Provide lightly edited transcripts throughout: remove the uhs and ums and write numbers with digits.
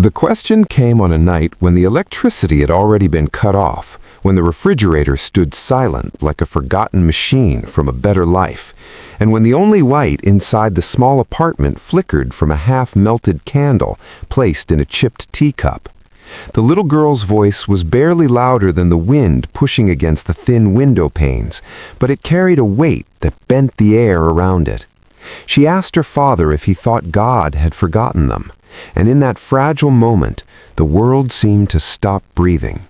The question came on a night when the electricity had already been cut off, when the refrigerator stood silent like a forgotten machine from a better life, and when the only light inside the small apartment flickered from a half-melted candle placed in a chipped teacup. The little girl's voice was barely louder than the wind pushing against the thin window panes, but it carried a weight that bent the air around it. She asked her father if he thought God had forgotten them, and in that fragile moment, the world seemed to stop breathing.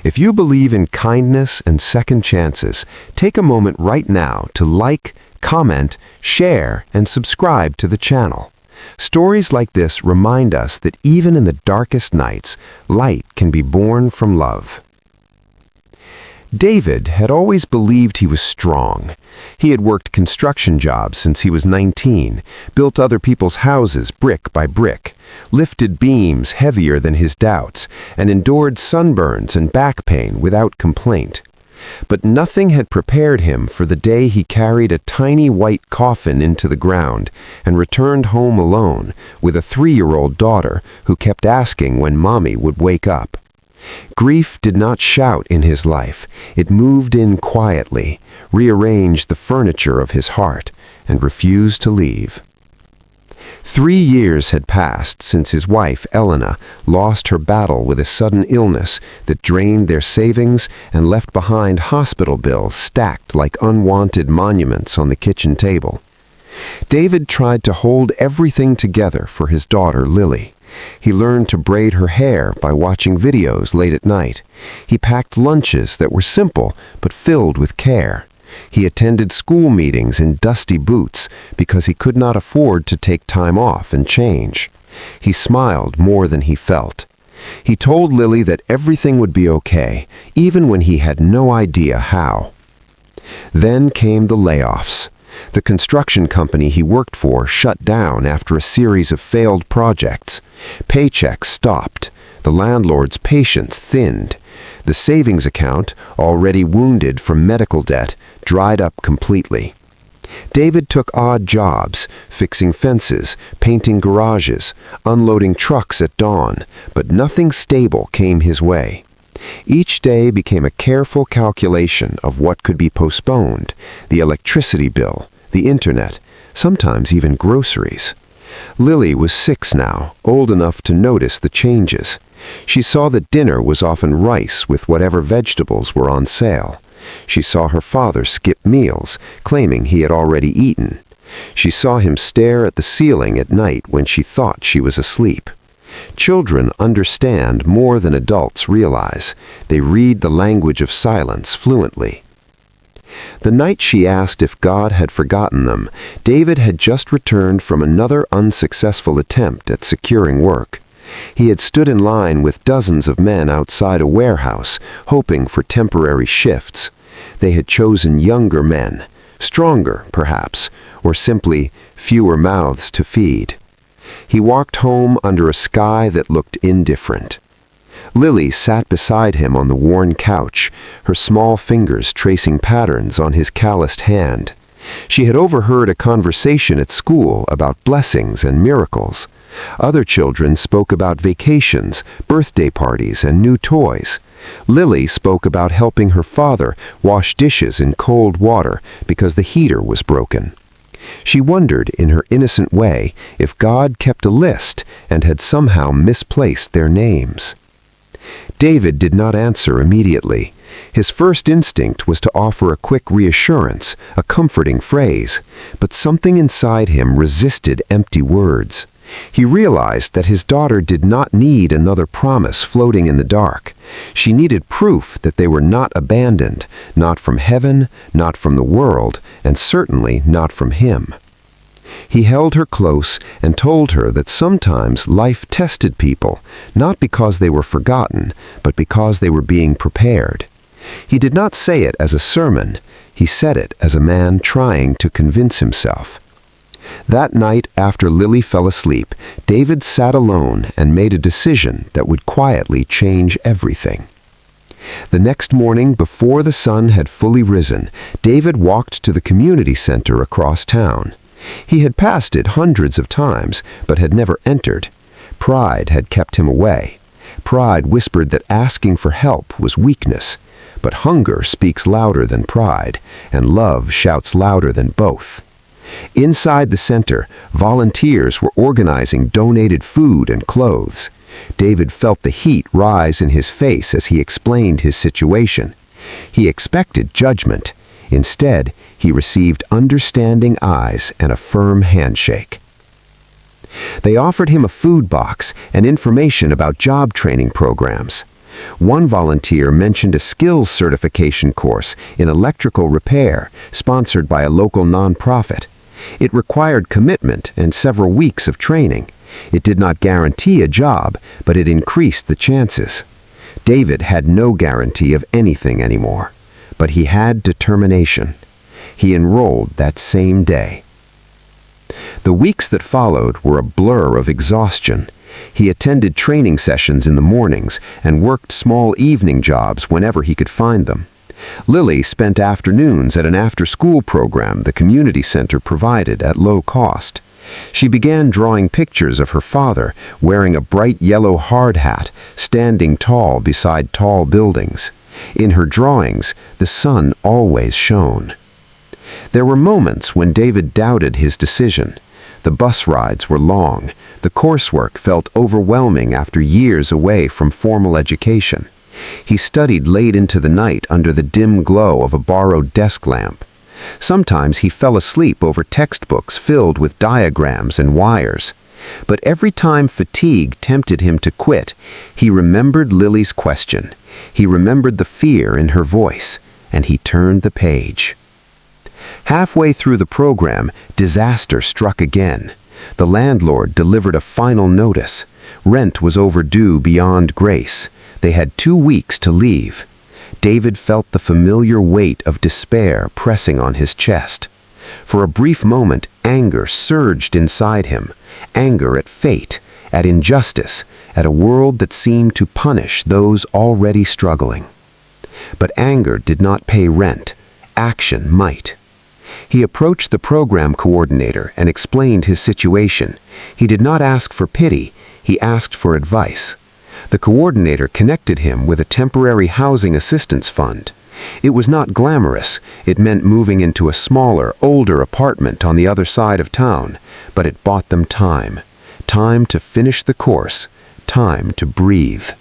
If you believe in kindness and second chances, take a moment right now to like, comment, share, and subscribe to the channel. Stories like this remind us that even in the darkest nights, light can be born from love. David had always believed he was strong. He had worked construction jobs since he was 19, built other people's houses brick by brick, lifted beams heavier than his doubts, and endured sunburns and back pain without complaint. But nothing had prepared him for the day he carried a tiny white coffin into the ground and returned home alone with a 3-year-old daughter who kept asking when Mommy would wake up. Grief did not shout in his life. It moved in quietly, rearranged the furniture of his heart, and refused to leave. 3 years had passed since his wife, Elena, lost her battle with a sudden illness that drained their savings and left behind hospital bills stacked like unwanted monuments on the kitchen table. David tried to hold everything together for his daughter, Lily. He learned to braid her hair by watching videos late at night. He packed lunches that were simple but filled with care. He attended school meetings in dusty boots because he could not afford to take time off and change. He smiled more than he felt. He told Lily that everything would be okay, even when he had no idea how. Then came the layoffs. The construction company he worked for shut down after a series of failed projects. Paychecks stopped. The landlord's patience thinned. The savings account, already wounded from medical debt, dried up completely. David took odd jobs, fixing fences, painting garages, unloading trucks at dawn, but nothing stable came his way. Each day became a careful calculation of what could be postponed: the electricity bill, the internet, sometimes even groceries. Lily was 6 now, old enough to notice the changes. She saw that dinner was often rice with whatever vegetables were on sale. She saw her father skip meals, claiming he had already eaten. She saw him stare at the ceiling at night when she thought she was asleep. Children understand more than adults realize. They read the language of silence fluently. The night she asked if God had forgotten them, David had just returned from another unsuccessful attempt at securing work. He had stood in line with dozens of men outside a warehouse, hoping for temporary shifts. They had chosen younger men, stronger, perhaps, or simply fewer mouths to feed. He walked home under a sky that looked indifferent. Lily sat beside him on the worn couch, her small fingers tracing patterns on his calloused hand. She had overheard a conversation at school about blessings and miracles. Other children spoke about vacations, birthday parties, and new toys. Lily spoke about helping her father wash dishes in cold water because the heater was broken. She wondered, in her innocent way, if God kept a list and had somehow misplaced their names. David did not answer immediately. His first instinct was to offer a quick reassurance, a comforting phrase, but something inside him resisted empty words. He realized that his daughter did not need another promise floating in the dark. She needed proof that they were not abandoned, not from heaven, not from the world, and certainly not from him. He held her close and told her that sometimes life tested people, not because they were forgotten, but because they were being prepared. He did not say it as a sermon. He said it as a man trying to convince himself. That night, after Lily fell asleep, David sat alone and made a decision that would quietly change everything. The next morning, before the sun had fully risen, David walked to the community center across town. He had passed it hundreds of times, but had never entered. Pride had kept him away. Pride whispered that asking for help was weakness, but hunger speaks louder than pride, and love shouts louder than both. Inside the center, volunteers were organizing donated food and clothes. David felt the heat rise in his face as he explained his situation. He expected judgment. Instead, he received understanding eyes and a firm handshake. They offered him a food box and information about job training programs. One volunteer mentioned a skills certification course in electrical repair sponsored by a local nonprofit. It required commitment and several weeks of training. It did not guarantee a job, but it increased the chances. David had no guarantee of anything anymore, but he had determination. He enrolled that same day. The weeks that followed were a blur of exhaustion. He attended training sessions in the mornings and worked small evening jobs whenever he could find them. Lily spent afternoons at an after-school program the community center provided at low cost. She began drawing pictures of her father wearing a bright yellow hard hat, standing tall beside tall buildings. In her drawings, the sun always shone. There were moments when David doubted his decision. The bus rides were long. The coursework felt overwhelming after years away from formal education. He studied late into the night under the dim glow of a borrowed desk lamp. Sometimes he fell asleep over textbooks filled with diagrams and wires. But every time fatigue tempted him to quit, he remembered Lily's question. He remembered the fear in her voice, and he turned the page. Halfway through the program, disaster struck again. The landlord delivered a final notice. Rent was overdue beyond grace. They had 2 weeks to leave. David felt the familiar weight of despair pressing on his chest. For a brief moment, anger surged inside him. Anger at fate, at injustice, at a world that seemed to punish those already struggling. But anger did not pay rent. Action might. He approached the program coordinator and explained his situation. He did not ask for pity, he asked for advice. The coordinator connected him with a temporary housing assistance fund. It was not glamorous. It meant moving into a smaller, older apartment on the other side of town, but it bought them time. Time to finish the course, time to breathe.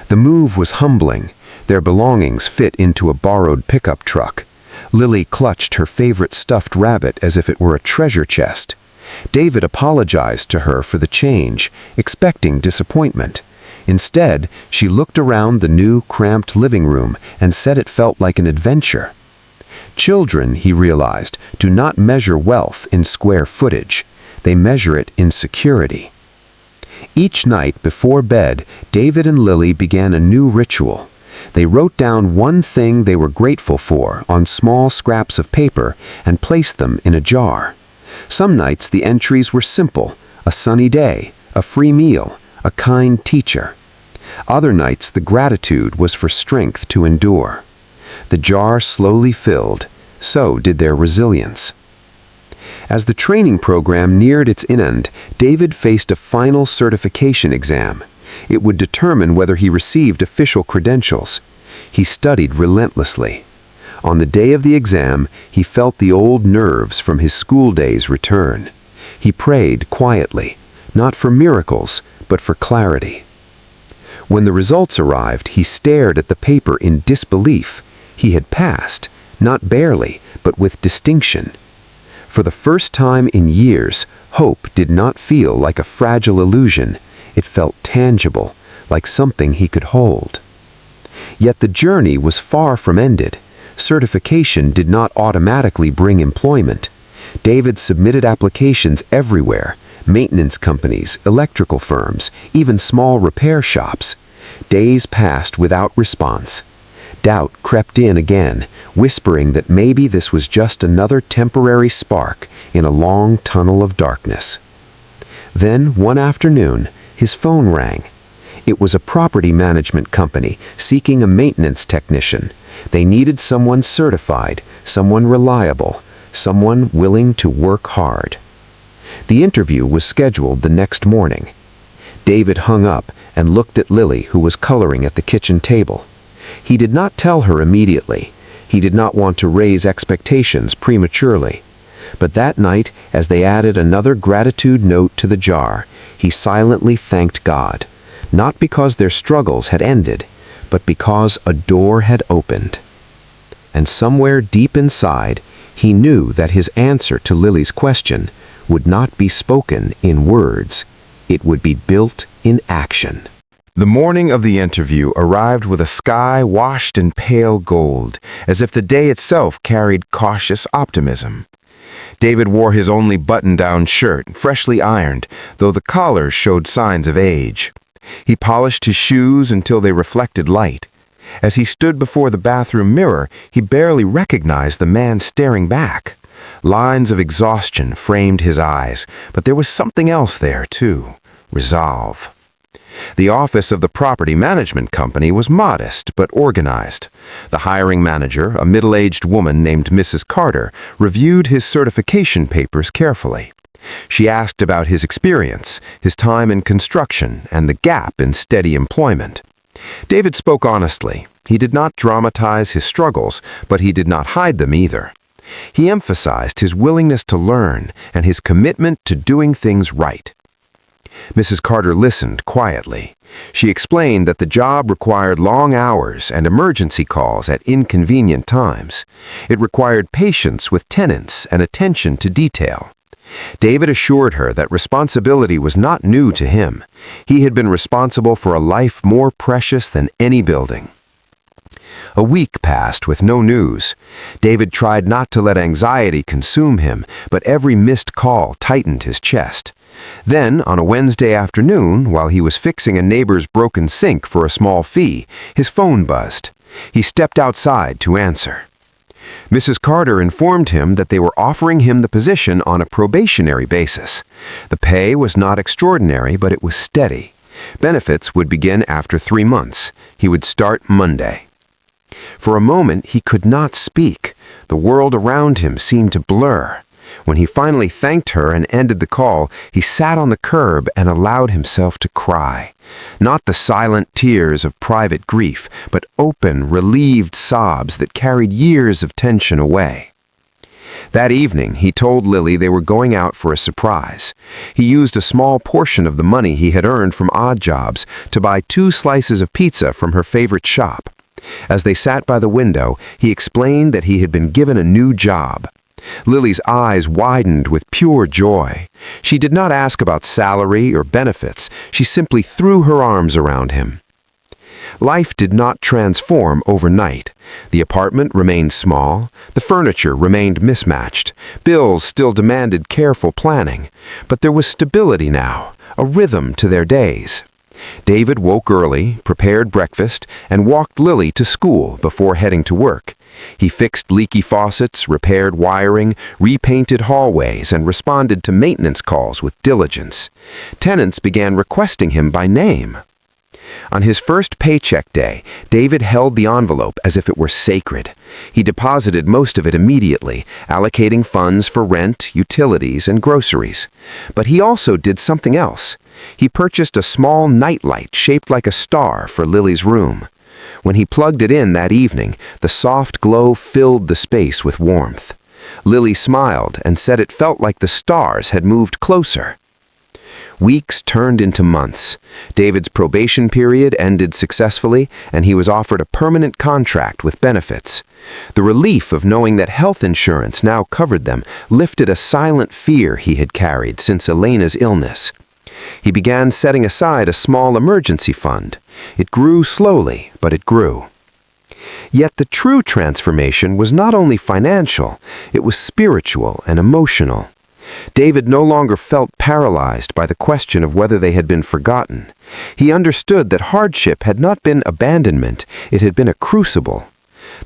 The move was humbling. Their belongings fit into a borrowed pickup truck. Lily clutched her favorite stuffed rabbit as if it were a treasure chest. David apologized to her for the change, expecting disappointment. Instead, she looked around the new, cramped living room and said it felt like an adventure. Children, he realized, do not measure wealth in square footage. They measure it in security. Each night before bed, David and Lily began a new ritual. They wrote down one thing they were grateful for on small scraps of paper and placed them in a jar. Some nights the entries were simple: a sunny day, a free meal, a kind teacher. Other nights the gratitude was for strength to endure. The jar slowly filled, so did their resilience. As the training program neared its end, David faced a final certification exam. It would determine whether he received official credentials. He studied relentlessly. On the day of the exam, he felt the old nerves from his school days return. He prayed quietly, not for miracles, but for clarity. When the results arrived, he stared at the paper in disbelief. He had passed, not barely, but with distinction. For the first time in years, hope did not feel like a fragile illusion. It felt tangible, like something he could hold. Yet the journey was far from ended. Certification did not automatically bring employment. David submitted applications everywhere: maintenance companies, electrical firms, even small repair shops. Days passed without response. Doubt crept in again, whispering that maybe this was just another temporary spark in a long tunnel of darkness. Then, one afternoon, his phone rang. It was a property management company seeking a maintenance technician. They needed someone certified, someone reliable, someone willing to work hard. The interview was scheduled the next morning. David hung up and looked at Lily, who was coloring at the kitchen table. He did not tell her immediately. He did not want to raise expectations prematurely. But that night, as they added another gratitude note to the jar, he silently thanked God, not because their struggles had ended, but because a door had opened. And somewhere deep inside, he knew that his answer to Lily's question would not be spoken in words. It would be built in action. The morning of the interview arrived with a sky washed in pale gold, as if the day itself carried cautious optimism. David wore his only button-down shirt, freshly ironed, though the collar showed signs of age. He polished his shoes until they reflected light. As he stood before the bathroom mirror, he barely recognized the man staring back. Lines of exhaustion framed his eyes, but there was something else there, too: resolve. The office of the property management company was modest but organized. The hiring manager, a middle-aged woman named Mrs. Carter, reviewed his certification papers carefully. She asked about his experience, his time in construction, and the gap in steady employment. David spoke honestly. He did not dramatize his struggles, but he did not hide them either. He emphasized his willingness to learn and his commitment to doing things right. Mrs. Carter listened quietly. She explained that the job required long hours and emergency calls at inconvenient times. It required patience with tenants and attention to detail. David assured her that responsibility was not new to him. He had been responsible for a life more precious than any building. A week passed with no news. David tried not to let anxiety consume him, but every missed call tightened his chest. Then, on a Wednesday afternoon, while he was fixing a neighbor's broken sink for a small fee, his phone buzzed. He stepped outside to answer. Mrs. Carter informed him that they were offering him the position on a probationary basis. The pay was not extraordinary, but it was steady. Benefits would begin after 3 months. He would start Monday. For a moment, he could not speak. The world around him seemed to blur. When he finally thanked her and ended the call, he sat on the curb and allowed himself to cry. Not the silent tears of private grief, but open, relieved sobs that carried years of tension away. That evening, he told Lily they were going out for a surprise. He used a small portion of the money he had earned from odd jobs to buy 2 slices of pizza from her favorite shop. As they sat by the window, he explained that he had been given a new job. Lily's eyes widened with pure joy. She did not ask about salary or benefits. She simply threw her arms around him. Life did not transform overnight. The apartment remained small. The furniture remained mismatched. Bills still demanded careful planning. But there was stability now, a rhythm to their days. David woke early, prepared breakfast, and walked Lily to school before heading to work. He fixed leaky faucets, repaired wiring, repainted hallways, and responded to maintenance calls with diligence. Tenants began requesting him by name. On his first paycheck day, David held the envelope as if it were sacred. He deposited most of it immediately, allocating funds for rent, utilities, and groceries. But he also did something else. He purchased a small nightlight shaped like a star for Lily's room. When he plugged it in that evening, the soft glow filled the space with warmth. Lily smiled and said it felt like the stars had moved closer. Weeks turned into months. David's probation period ended successfully, and he was offered a permanent contract with benefits. The relief of knowing that health insurance now covered them lifted a silent fear he had carried since Elena's illness. He began setting aside a small emergency fund. It grew slowly, but it grew. Yet the true transformation was not only financial, it was spiritual and emotional. David no longer felt paralyzed by the question of whether they had been forgotten. He understood that hardship had not been abandonment, it had been a crucible.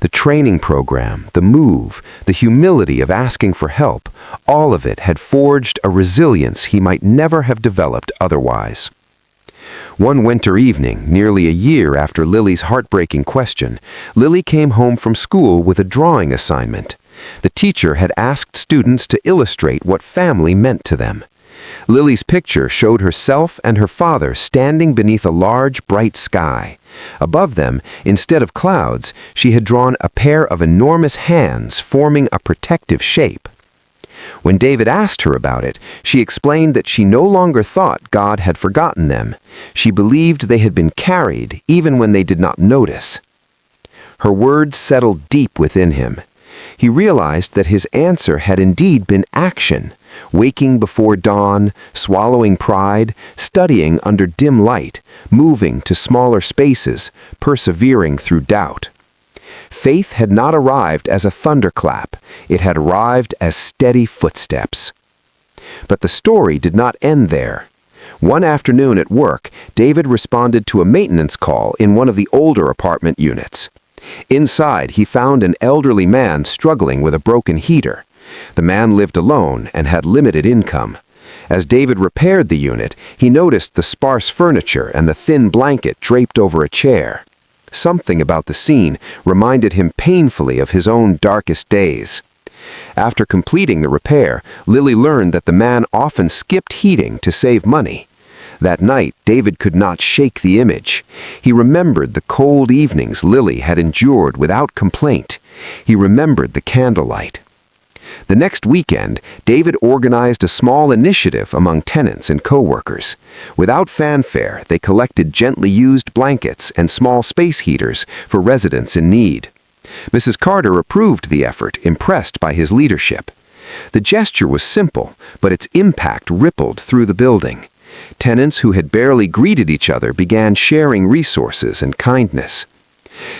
The training program, the move, the humility of asking for help, all of it had forged a resilience he might never have developed otherwise. One winter evening, nearly a year after Lily's heartbreaking question, Lily came home from school with a drawing assignment. The teacher had asked students to illustrate what family meant to them. Lily's picture showed herself and her father standing beneath a large, bright sky. Above them, instead of clouds, she had drawn a pair of enormous hands forming a protective shape. When David asked her about it, she explained that she no longer thought God had forgotten them. She believed they had been carried even when they did not notice. Her words settled deep within him. He realized that his answer had indeed been action, waking before dawn, swallowing pride, studying under dim light, moving to smaller spaces, persevering through doubt. Faith had not arrived as a thunderclap, it had arrived as steady footsteps. But the story did not end there. One afternoon at work, David responded to a maintenance call in one of the older apartment units. Inside, he found an elderly man struggling with a broken heater. The man lived alone and had limited income. As David repaired the unit, he noticed the sparse furniture and the thin blanket draped over a chair. Something about the scene reminded him painfully of his own darkest days. After completing the repair, Lily learned that the man often skipped heating to save money. That night, David could not shake the image. He remembered the cold evenings Lily had endured without complaint. He remembered the candlelight. The next weekend, David organized a small initiative among tenants and co-workers. Without fanfare, they collected gently used blankets and small space heaters for residents in need. Mrs. Carter approved the effort, impressed by his leadership. The gesture was simple, but its impact rippled through the building. Tenants who had barely greeted each other began sharing resources and kindness.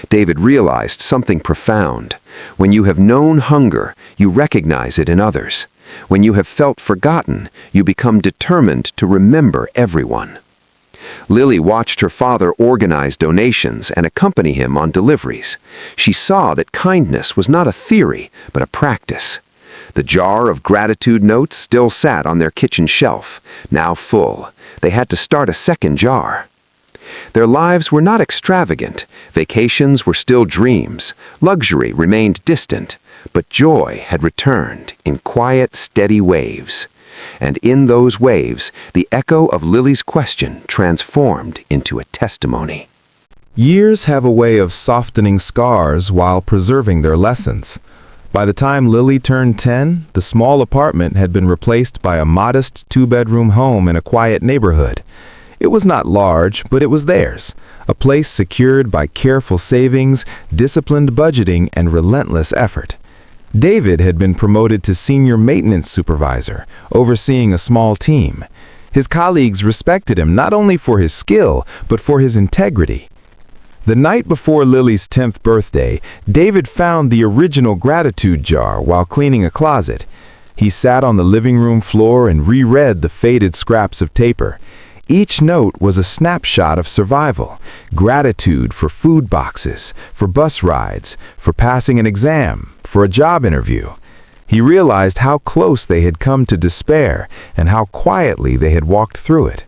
David realized something profound. When you have known hunger, you recognize it in others. When you have felt forgotten, you become determined to remember everyone. Lily watched her father organize donations and accompany him on deliveries. She saw that kindness was not a theory, but a practice. The jar of gratitude notes still sat on their kitchen shelf, now full. They had to start a second jar. Their lives were not extravagant. Vacations were still dreams. Luxury remained distant. But joy had returned in quiet, steady waves. And in those waves, the echo of Lily's question transformed into a testimony. Years have a way of softening scars while preserving their lessons. By the time Lily turned 10, the small apartment had been replaced by a modest two-bedroom home in a quiet neighborhood. It was not large, but it was theirs, a place secured by careful savings, disciplined budgeting, and relentless effort. David had been promoted to senior maintenance supervisor, overseeing a small team. His colleagues respected him not only for his skill, but for his integrity. The night before Lily's 10th birthday, David found the original gratitude jar while cleaning a closet. He sat on the living room floor and reread the faded scraps of paper. Each note was a snapshot of survival, gratitude for food boxes, for bus rides, for passing an exam, for a job interview. He realized how close they had come to despair and how quietly they had walked through it.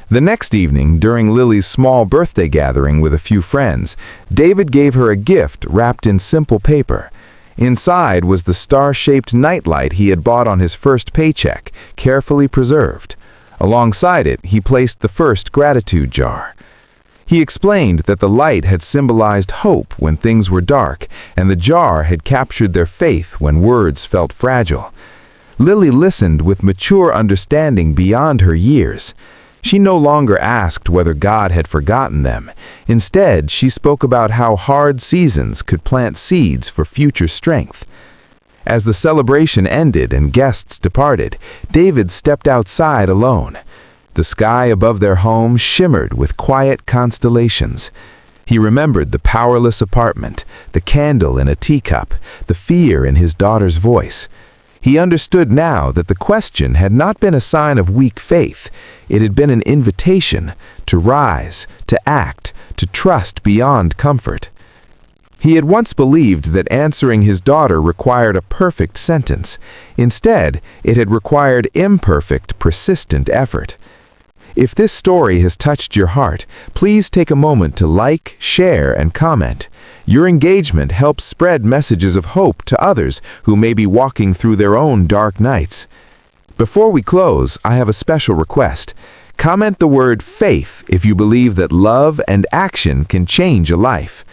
The next evening, during Lily's small birthday gathering with a few friends, David gave her a gift wrapped in simple paper. Inside was the star-shaped nightlight he had bought on his first paycheck, carefully preserved. Alongside it, he placed the first gratitude jar. He explained that the light had symbolized hope when things were dark, and the jar had captured their faith when words felt fragile. Lily listened with mature understanding beyond her years. She no longer asked whether God had forgotten them. Instead, she spoke about how hard seasons could plant seeds for future strength. As the celebration ended and guests departed, David stepped outside alone. The sky above their home shimmered with quiet constellations. He remembered the powerless apartment, the candle in a teacup, the fear in his daughter's voice. He understood now that the question had not been a sign of weak faith. It had been an invitation to rise, to act, to trust beyond comfort. He had once believed that answering his daughter required a perfect sentence. Instead, it had required imperfect, persistent effort. If this story has touched your heart, please take a moment to like, share, and comment. Your engagement helps spread messages of hope to others who may be walking through their own dark nights. Before we close, I have a special request. Comment the word faith if you believe that love and action can change a life.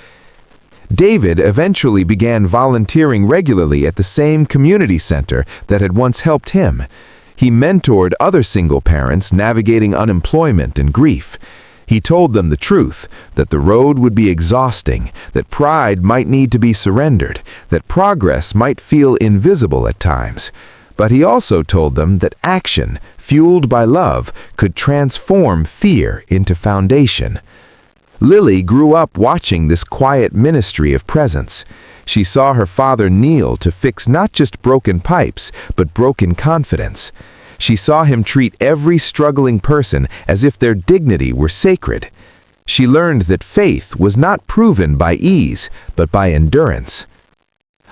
David eventually began volunteering regularly at the same community center that had once helped him. He mentored other single parents navigating unemployment and grief. He told them the truth, that the road would be exhausting, that pride might need to be surrendered, that progress might feel invisible at times. But he also told them that action, fueled by love, could transform fear into foundation. Lily grew up watching this quiet ministry of presence. She saw her father kneel to fix not just broken pipes, but broken confidence. She saw him treat every struggling person as if their dignity were sacred. She learned that faith was not proven by ease, but by endurance.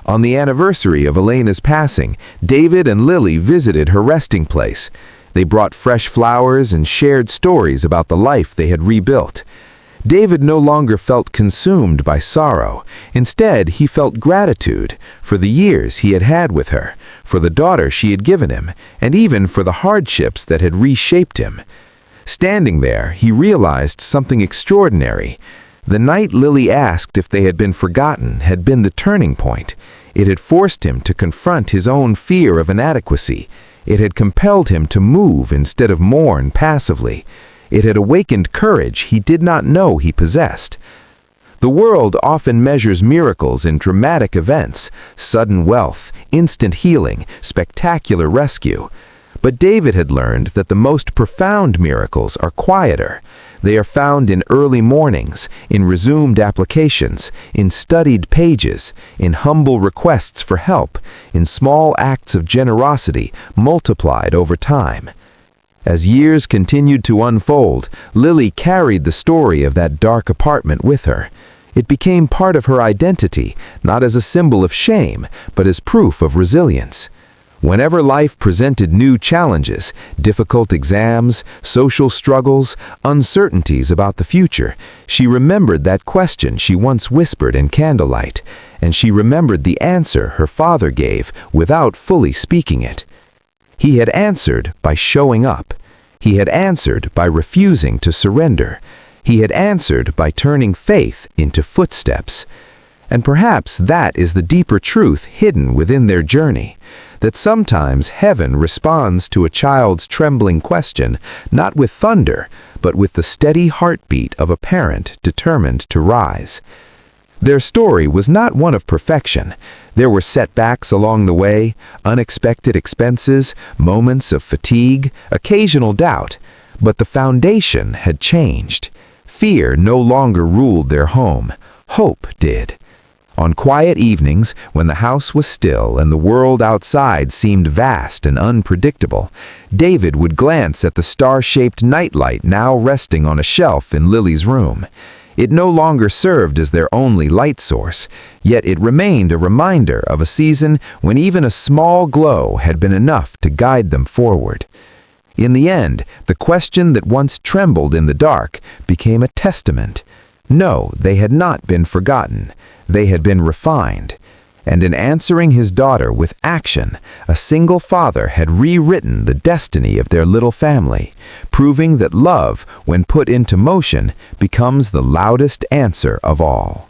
On the anniversary of Elena's passing, David and Lily visited her resting place. They brought fresh flowers and shared stories about the life they had rebuilt. David no longer felt consumed by sorrow. Instead, he felt gratitude for the years he had had with her, for the daughter she had given him, and even for the hardships that had reshaped him. Standing there, he realized something extraordinary. The night Lily asked if they had been forgotten had been the turning point. It had forced him to confront his own fear of inadequacy. It had compelled him to move instead of mourn passively. It had awakened courage he did not know he possessed. The world often measures miracles in dramatic events, sudden wealth, instant healing, spectacular rescue. But David had learned that the most profound miracles are quieter. They are found in early mornings, in resumed applications, in studied pages, in humble requests for help, in small acts of generosity multiplied over time. As years continued to unfold, Lily carried the story of that dark apartment with her. It became part of her identity, not as a symbol of shame, but as proof of resilience. Whenever life presented new challenges, difficult exams, social struggles, uncertainties about the future, she remembered that question she once whispered in candlelight, and she remembered the answer her father gave without fully speaking it. He had answered by showing up. He had answered by refusing to surrender. He had answered by turning faith into footsteps. And perhaps that is the deeper truth hidden within their journey, that sometimes heaven responds to a child's trembling question, not with thunder, but with the steady heartbeat of a parent determined to rise. Their story was not one of perfection. There were setbacks along the way, unexpected expenses, moments of fatigue, occasional doubt, but the foundation had changed. Fear no longer ruled their home. Hope did. On quiet evenings, when the house was still and the world outside seemed vast and unpredictable, David would glance at the star-shaped nightlight now resting on a shelf in Lily's room. It no longer served as their only light source, yet it remained a reminder of a season when even a small glow had been enough to guide them forward. In the end, the question that once trembled in the dark became a testament. No, they had not been forgotten. They had been refined. And in answering his daughter with action, a single father had rewritten the destiny of their little family, proving that love, when put into motion, becomes the loudest answer of all.